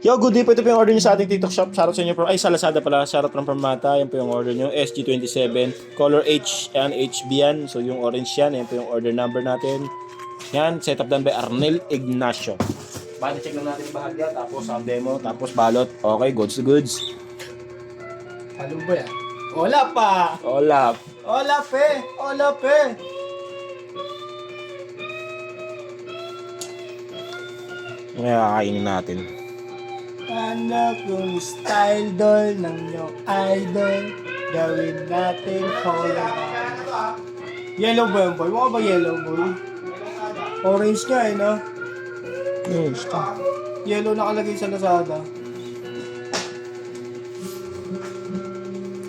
Yo, good day po. Ito po yung order nyo sa ating TikTok shop. Shoutout sa inyo from, sa Lazada pala. Shoutout from Permata. Yan po yung order nyo. SG27. Color H and HB yan. So yung orange yan. Yan po yung order number natin. Yan. Setup done by Arnel Ignacio. Bali check lang natin yung bahagya. Tapos ang demo. Tapos balot. Okay, goods to goods. Ano ba yan? Wala pa! Hola. Wala pe! Wala pe! Ngayon kakainin natin. Ano kung style doll ng iyong idol? Gawin natin color. Yellow ba yun, boy? Mukha ba yellow, boy? Orange nga eh, no? Yes. Yellow nakalagay sa Lazada.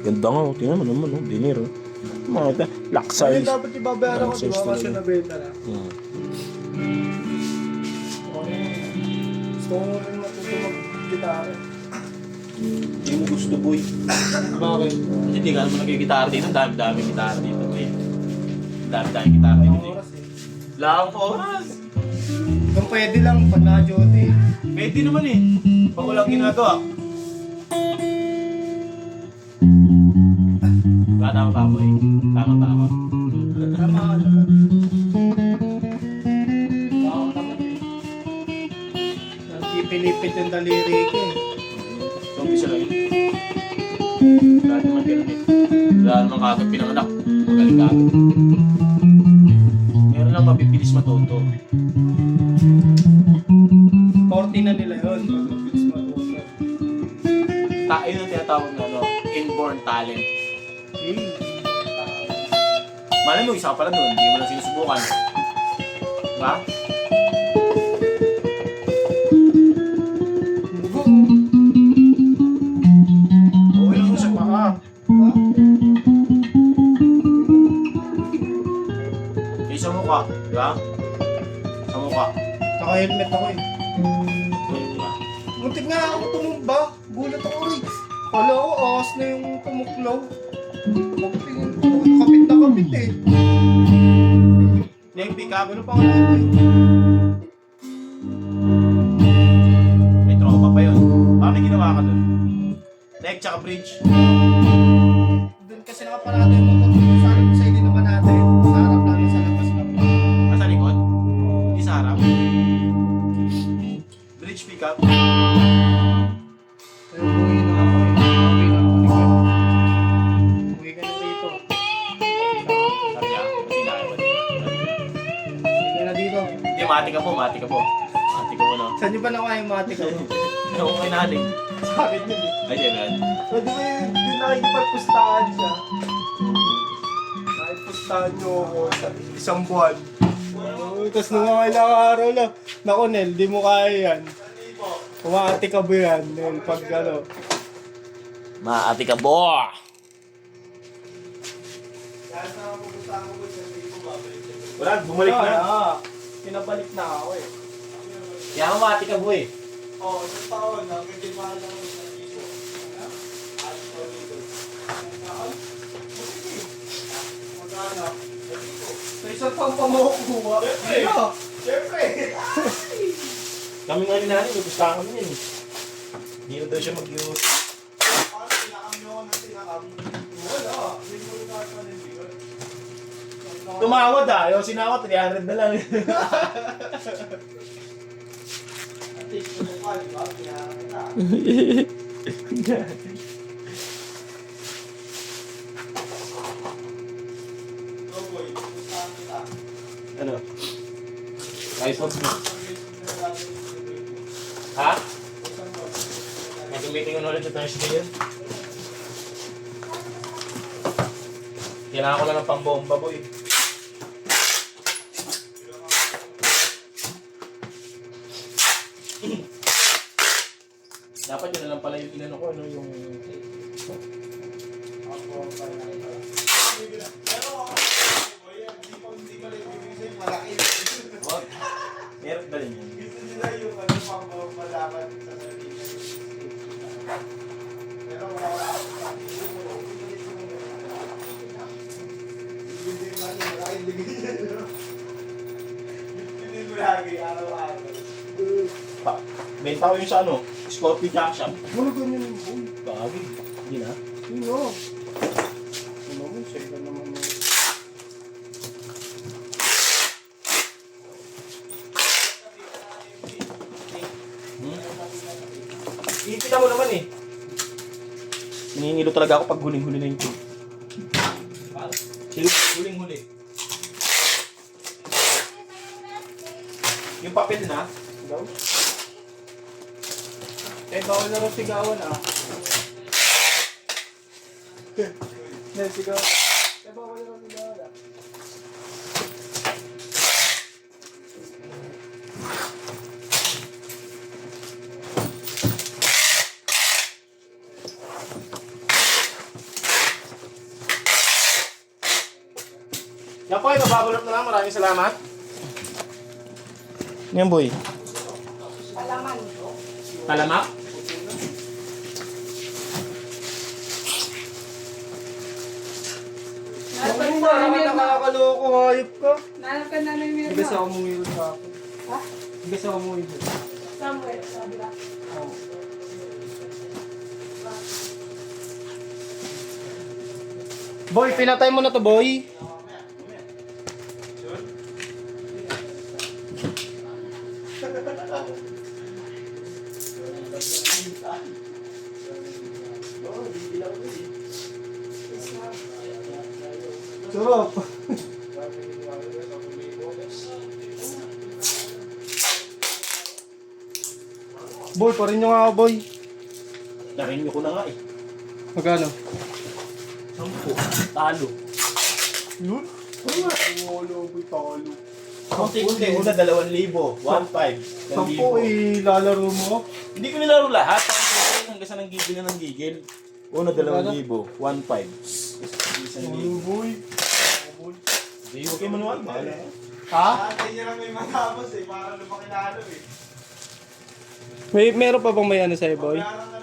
Ganda nga. Tingnan mo naman. Dinero. Mga ito. Lock Ayun, size. dapat ibabayaran ko, di ba? Kasi nabenta na. Gusto ko rin matuto mag-gitara. Hindi mo gusto, boy. Bakit? Kasi hindi ka naman nagkikitara dito. Dami-dami gitara dito, boy. Dami-dami gitara dito. Ang oras eh. Wala akong oras. Kung pwede lang, pag na-duty. Pwede naman eh. Pag walang ginagawa. Tama-tama, boy. Tama-tama. Tama ka naman. Tama naman eh. Nagpipilipit yung daliri ko eh. So, umpisa lang yun. Lahat naman ganun eh. Wala naman kagad pinanganak. Magaling kagad. Meron lang mapipilis matuto. 40 na nila yun. Pag-bilis matuto. Tayo yung tinatawag na inborn talent. Eh. Malay mo, isa ka pala doon. Hindi mo lang sinusubukan. Diba? Mugo. Okay lang yun sa paa. Ha? Eh, sa mukha. Diba? Sa mukha. Naka-helmet ako eh. Diba? Muntik nga ako tumumba. Gulat ako rin. Kala ko, akas na yung tumuklaw. Magtingin ko. Kapit na kapit eh. Leg pick up. Ano pa nga ito eh? May tropa pa yun. Paano may ginawa ka doon? Leg tsaka bridge. Doon kasi nakaparado yung motor ko. Sa harap sa hindi naman natin. Sa harap namin sa labas lang. Sa likod? Hindi sa harap. Bridge pick up. Pero buhay na ako eh. Okay na ako ni Gwen. Buhay ka na rito. Sabi niya, hindi na kayo. Buhay ka na dito. Hindi, mati ka po. Mati ka po, no? Saan niyo ba nakuha yung mati ko? Ano kung kinahaling? Sa akin yun eh. Ay, di ba? O di ba yun, din nakikipagpustahan siya. Nakikipagpustahan niyo ako sa isang buwan. Tapos nung mga ilang araw lang, naku Nel, di mo kaya yan. Umaati ka ba yan, Nel, pag ano. Maati ka po! Wala, bumalik na. Pinabalik na ako eh. Kaya mati ka po eh. Oo, isang taon, nagiging mahal lang ako sa piso. Magkano? Sa isang taon pa mo kukuha. Siyempre! Kami nga rin natin, may pustahan kami yun eh. Hindi na daw siya mag-use. Paano sinakam nyo ako ng sinakam? Wala, hindi mo rin nakapanindigan. Tumawad yung sinawad, 300 na lang. At least, tumukha, di ba? Kaya kita. No boy, pustahan kita. Ano? iPhone mo. Ha? May tumitingin ulit sa Thursday yun. Kailangan ko lang ng pambomba, boy. Dapat yun na lang pala yung inano ko, ano, yung... What? Meron ba rin yun? Gusto nila yung ano pang malaman sa sarili. Pero wala ako. Hindi man wala kang bigyan. Hindi mo lagi araw-araw. Benta ko yung sa ano, Scorpio Jack Shop. Wala ganyan yung boy. Bago. Hindi na. Sino? Ano mo? Sa'yo ka naman mo. Ipita mo naman eh. Niningilo talaga ako pag huling-huli na yung tube. Huling-huli. Yung papel na. Daw? Eh, bawal na rin sigawan ah. Sigaw. Eh, bawal na rin sigawan ah. Yan po ay mababulot na lang. Maraming salamat. Yan boy. Palaman. Talamak? Ano ba naman nakakaloko, hayop ka? Nanap ka na ng Hindi kasi ako umuwi sa akin. Ha? Hindi kasi ako umuwi doon. Somewhere, sabi lang. Oo. Boy, pinatay mo na to, boy. Sarap. Boy, pa rin nyo nga ako, boy. Narinyo ko na nga eh. Magkano? 10. Talo. Yun? Ano nga? Wala, boy, talo. Kunti-kunti. Una 2,000. 1,500. 10 ilalaro mo? Hindi ko nilaro lahat. Hanggang sa nang gigil na ng gigil. Una 2,000. 1,500. Isang Ano, libo. boy? Hindi, huwag kayo manuwal. Bahala. Ha? Ate niya lang may matapos eh, para lumaki lalo eh. Meron pa bang may ano sa'yo, boy? Parang